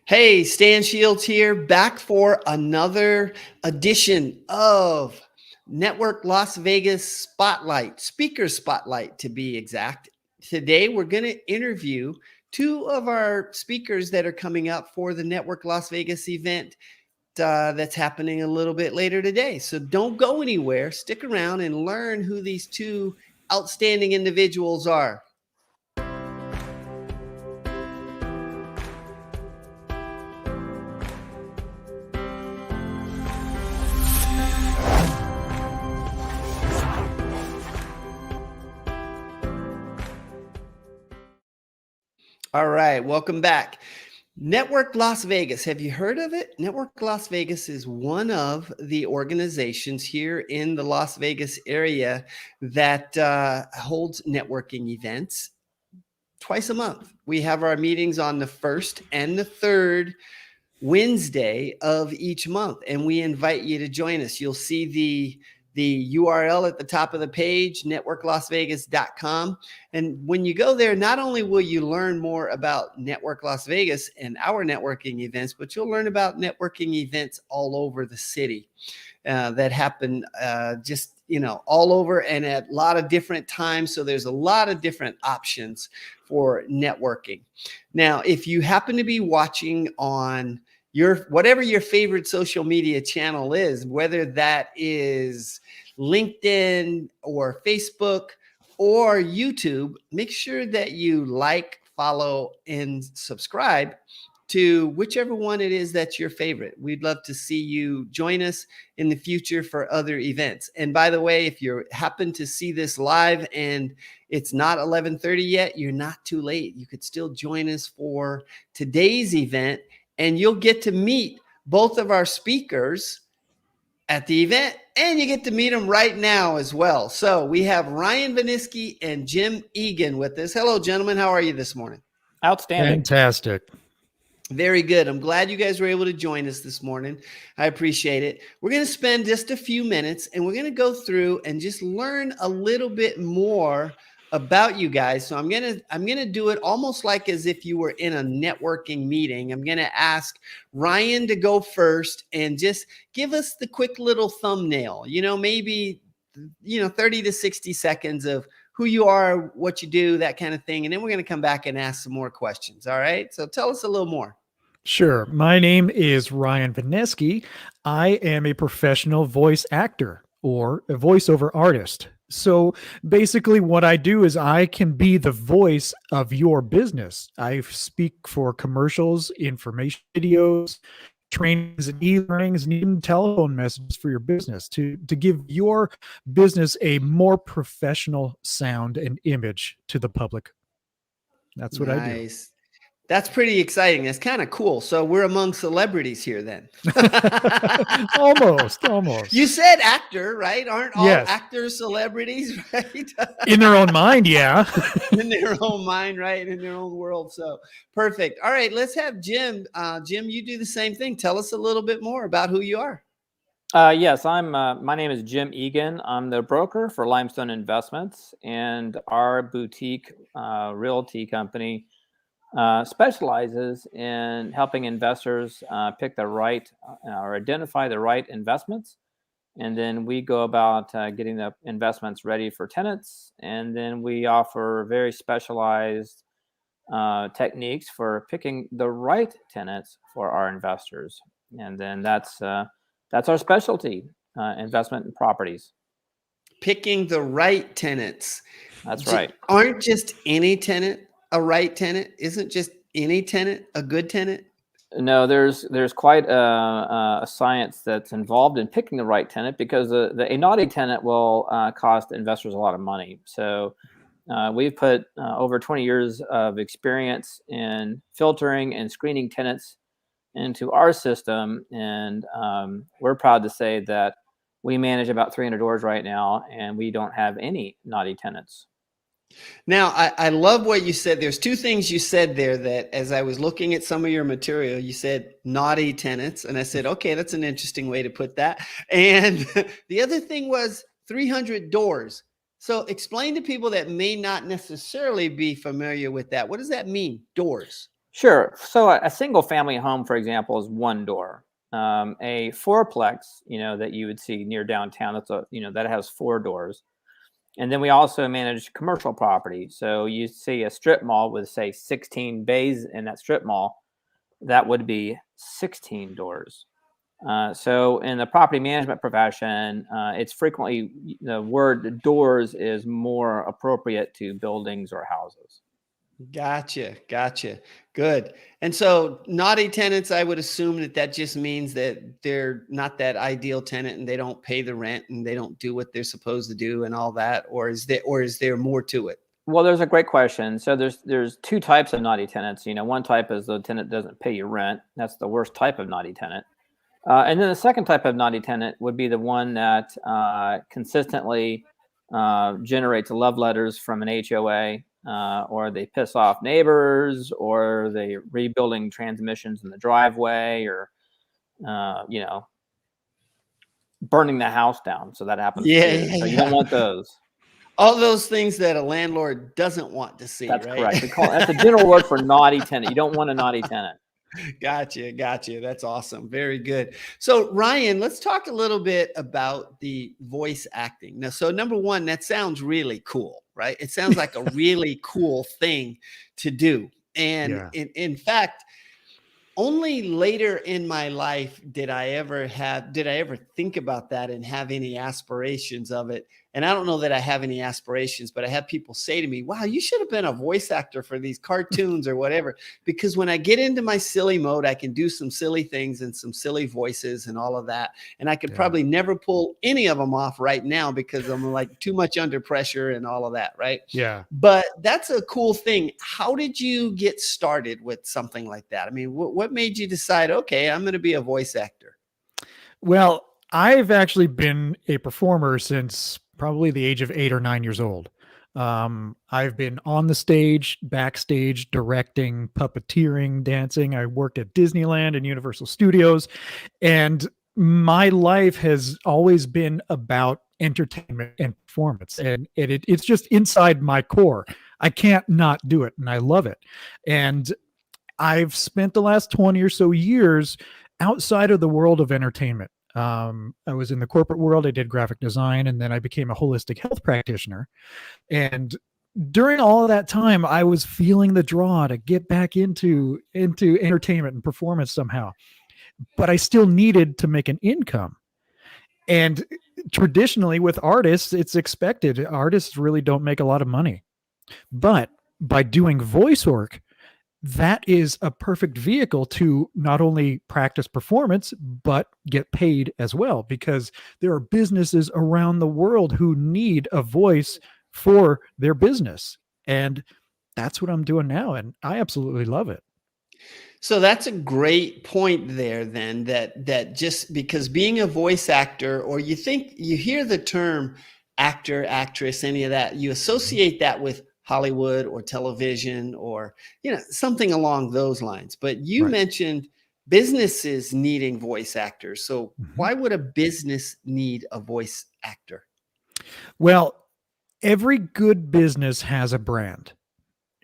Hey, Stan Shields here, back for another edition of Network Las Vegas Spotlight, Speaker Spotlight to be exact. Today, we're going to interview two of our speakers that are coming up for the Network Las Vegas event that's happening a little bit later today. So don't go anywhere. Stick around and learn who these two outstanding individuals are. All right, welcome back. Network Las Vegas, have you heard of it? Network Las Vegas is one of the organizations here in the Las Vegas area that holds networking events twice a month. We have our meetings on the first and the third Wednesday of each month, and we invite you to join us. You'll see the URL at the top of the page, networklasvegas.com. And when you go there, not only will you learn more about Network Las Vegas and our networking events, but you'll learn about networking events all over the city that happen just, all over and at a lot of different times. So there's a lot of different options for networking. Now, if you happen to be watching on whatever your favorite social media channel is, whether that is LinkedIn or Facebook or YouTube, make sure that you like, follow, and subscribe to whichever one it is that's your favorite. We'd love to see you join us in the future for other events. And by the way, if you happen to see this live and it's not 11:30 yet, you're not too late. You could still join us for today's event, and you'll get to meet both of our speakers at the event, and you get to meet them right now as well. So we have Ryan Viniski and Jim Eagan with us. Hello, gentlemen. How are you this morning? Outstanding. Fantastic. Very good. I'm glad you guys were able to join us this morning. I appreciate it. We're going to spend just a few minutes, and we're going to go through and just learn a little bit more about you guys. So I'm gonna do it almost like as if you were in a networking meeting. I'm gonna ask Ryan to go first and just give us the quick little thumbnail. Maybe 30 to 60 seconds of who you are, what you do, that kind of thing, and then we're gonna come back and ask some more questions. All right. So tell us a little more. Sure. My name is Ryan Viniski. I am a professional voice actor or a voiceover artist. So basically what I do is I can be the voice of your business. I speak for commercials, information videos, trainings and e-learnings, and even telephone messages for your business to give your business a more professional sound and image to the public. That's what I do. That's pretty exciting. That's kind of cool. So we're among celebrities here then. Almost. You said actor, right? Aren't all Yes. actors celebrities, right? In their own mind, yeah. In their own mind, right? In their own world. So perfect. All right, let's have Jim. Jim, you do the same thing. Tell us a little bit more about who you are. Yes, my name is Jim Eagan. I'm the broker for Limestone Investments, and our boutique realty company specializes in helping investors pick the right or identify the right investments. And then we go about getting the investments ready for tenants. And then we offer very specialized techniques for picking the right tenants for our investors. And then that's our specialty, investment in properties. Picking the right tenants. That's right. Aren't just any tenant a right tenant? Isn't just any tenant a good tenant? No, there's quite a science that's involved in picking the right tenant, because a naughty tenant will cost investors a lot of money. So we've put over 20 years of experience in filtering and screening tenants into our system, and we're proud to say that we manage about 300 doors right now, and we don't have any naughty tenants. Now, I love what you said. There's two things you said there that, as I was looking at some of your material, you said naughty tenants. And I said, okay, that's an interesting way to put that. And the other thing was 300 doors. So explain to people that may not necessarily be familiar with that. What does that mean, doors? Sure. So a single family home, for example, is one door. A fourplex, that you would see near downtown, that has four doors. And then we also manage commercial property. So you see a strip mall with, say, 16 bays in that strip mall, that would be 16 doors. So in the property management profession, it's frequently the word doors is more appropriate to buildings or houses. Gotcha. Good. And so naughty tenants, I would assume that just means that they're not that ideal tenant and they don't pay the rent and they don't do what they're supposed to do and all that, or is there more to it? Well, there's a great question. So there's two types of naughty tenants. One type is the tenant doesn't pay you rent. That's the worst type of naughty tenant. And then the second type of naughty tenant would be the one that consistently generates love letters from an HOA, or they piss off neighbors, or they rebuilding transmissions in the driveway, or burning the house down. So that happens too. So you don't want those. All those things that a landlord doesn't want to see. That's right? correct. That's a general word for naughty tenant. You don't want a naughty tenant. Gotcha. That's awesome. Very good. So Ryan, let's talk a little bit about the voice acting. Now, so number one, that sounds really cool, right? It sounds like a really cool thing to do. And in fact, only later in my life did I ever think about that and have any aspirations of it. And I don't know that I have any aspirations, but I have people say to me, wow, you should have been a voice actor for these cartoons or whatever. Because when I get into my silly mode, I can do some silly things and some silly voices and all of that. And I could probably never pull any of them off right now because I'm like too much under pressure and all of that. Right. Yeah. But that's a cool thing. How did you get started with something like that? I mean, what made you decide, okay, I'm going to be a voice actor? Well, I've actually been a performer since probably the age of 8 or 9 years old. I've been on the stage, backstage, directing, puppeteering, dancing. I worked at Disneyland and Universal Studios, and my life has always been about entertainment and performance, and it's just inside my core. I can't not do it, and I love it. And I've spent the last 20 or so years outside of the world of entertainment. I was in the corporate world. I did graphic design, and then I became a holistic health practitioner. And during all of that time, I was feeling the draw to get back into entertainment and performance somehow. But I still needed to make an income. And traditionally with artists, it's expected. Artists really don't make a lot of money. But by doing voice work, that is a perfect vehicle to not only practice performance, but get paid as well, because there are businesses around the world who need a voice for their business. And that's what I'm doing now. And I absolutely love it. So that's a great point there then, that just because being a voice actor, or you hear the term actor, actress, any of that, you associate that with Hollywood or television or, something along those lines. But you mentioned businesses needing voice actors. So why would a business need a voice actor? Well, every good business has a brand.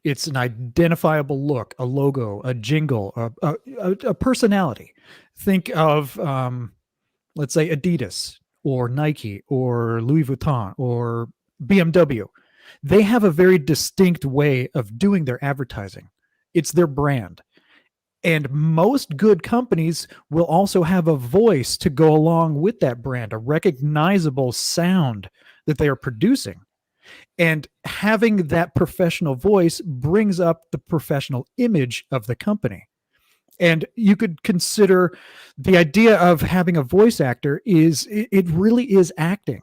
It's an identifiable look, a logo, a jingle, a personality. Think of, let's say, Adidas or Nike or Louis Vuitton or BMW. They have a very distinct way of doing their advertising. It's their brand. And most good companies will also have a voice to go along with that brand, a recognizable sound that they are producing. And having that professional voice brings up the professional image of the company. And you could consider the idea of having a voice actor it really is acting.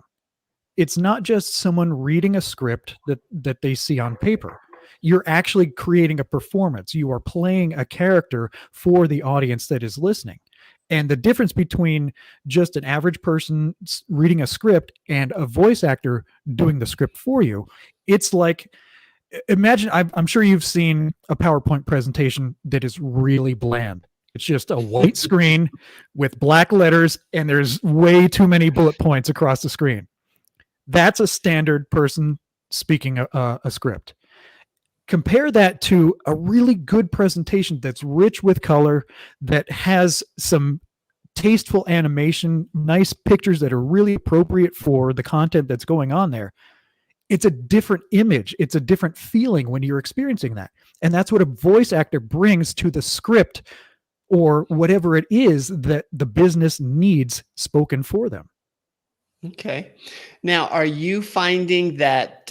It's not just someone reading a script that they see on paper. You're actually creating a performance. You are playing a character for the audience that is listening. And the difference between just an average person reading a script and a voice actor doing the script for you, it's like, imagine, I'm sure you've seen a PowerPoint presentation that is really bland. It's just a white screen with black letters, and there's way too many bullet points across the screen. That's a standard person speaking a script. Compare that to a really good presentation that's rich with color, that has some tasteful animation, nice pictures that are really appropriate for the content that's going on there. It's a different image. It's a different feeling when you're experiencing that. And that's what a voice actor brings to the script or whatever it is that the business needs spoken for them. Okay. Now, are you finding that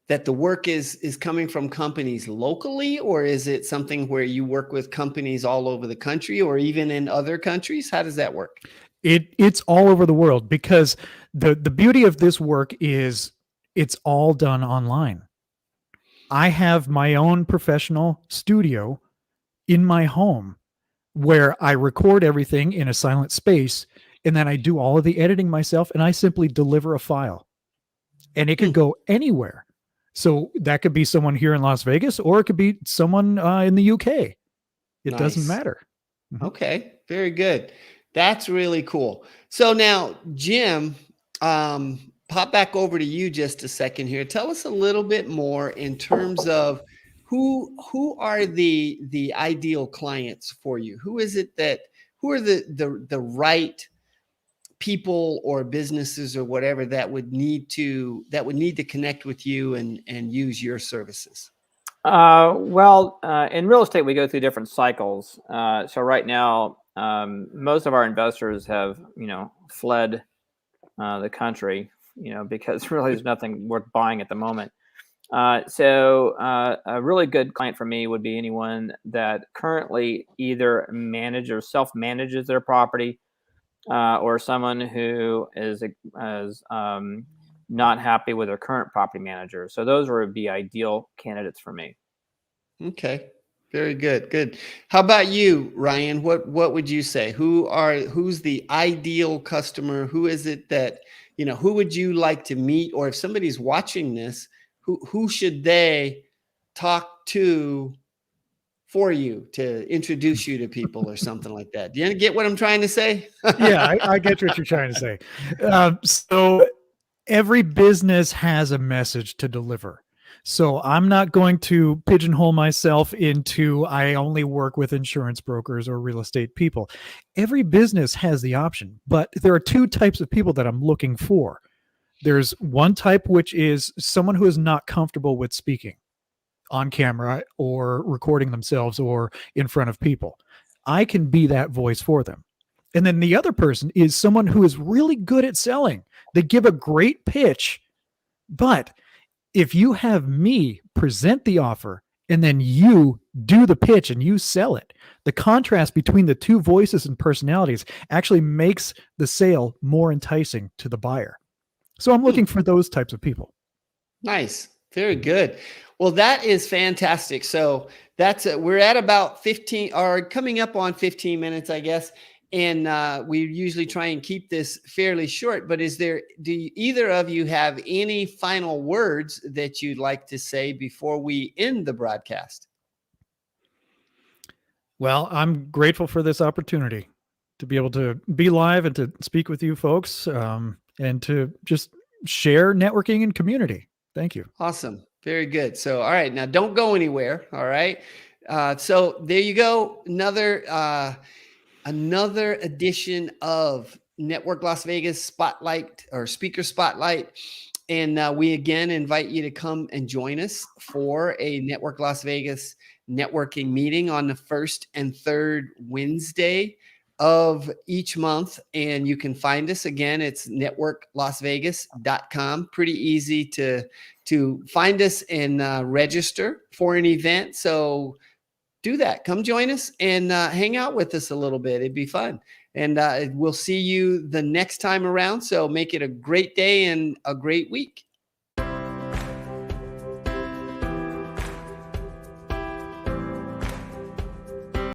that the work is coming from companies locally, or is it something where you work with companies all over the country or even in other countries? How does that work? It's all over the world, because the beauty of this work is it's all done online. I have my own professional studio in my home where I record everything in a silent space, and then I do all of the editing myself, and I simply deliver a file, and it could go anywhere. So that could be someone here in Las Vegas, or it could be someone in the UK. It doesn't Nice. matter. Okay, very good. That's really cool. So now, Jim, pop back over to you just a second here. Tell us a little bit more in terms of who are the ideal clients for you? Who is it who are the right people or businesses or whatever that would need to connect with you and use your services? Well, in real estate, we go through different cycles. So right now, most of our investors have, fled the country, because really there's nothing worth buying at the moment. So a really good client for me would be anyone that currently either manages or self-manages their property, or someone who is not happy with their current property manager. So those would be ideal candidates for me. Okay. Very good. Good. How about you, Ryan? What would you say? Who's the ideal customer? Who is it that, who would you like to meet? Or if somebody's watching this, who should they talk to for you to introduce you to people or something like that? Do you get what I'm trying to say? Yeah, I get what you're trying to say. So every business has a message to deliver. So I'm not going to pigeonhole myself into I only work with insurance brokers or real estate people. Every business has the option, but there are two types of people that I'm looking for. There's one type, which is someone who is not comfortable with speaking on camera or recording themselves or in front of people. I can be that voice for them. And then the other person is someone who is really good at selling. They give a great pitch, but if you have me present the offer and then you do the pitch and you sell it, the contrast between the two voices and personalities actually makes the sale more enticing to the buyer. So I'm looking for those types of people. Nice. Very good. Well, that is fantastic. So we're at about 15 or coming up on 15 minutes, I guess. And we usually try and keep this fairly short, but do either of you have any final words that you'd like to say before we end the broadcast? Well, I'm grateful for this opportunity to be able to be live and to speak with you folks, and to just share networking and community. Thank you. Awesome. Very good. So, all right, now don't go anywhere. All right. So there you go. Another edition of Network Las Vegas Spotlight or Speaker Spotlight. And we again invite you to come and join us for a Network Las Vegas networking meeting on the first and third Wednesday of each month. And you can find us again. It's networklasvegas.com. Pretty easy to find us and register for an event. So do that. Come join us and hang out with us a little bit. It'd be fun. And we'll see you the next time around. So make it a great day and a great week.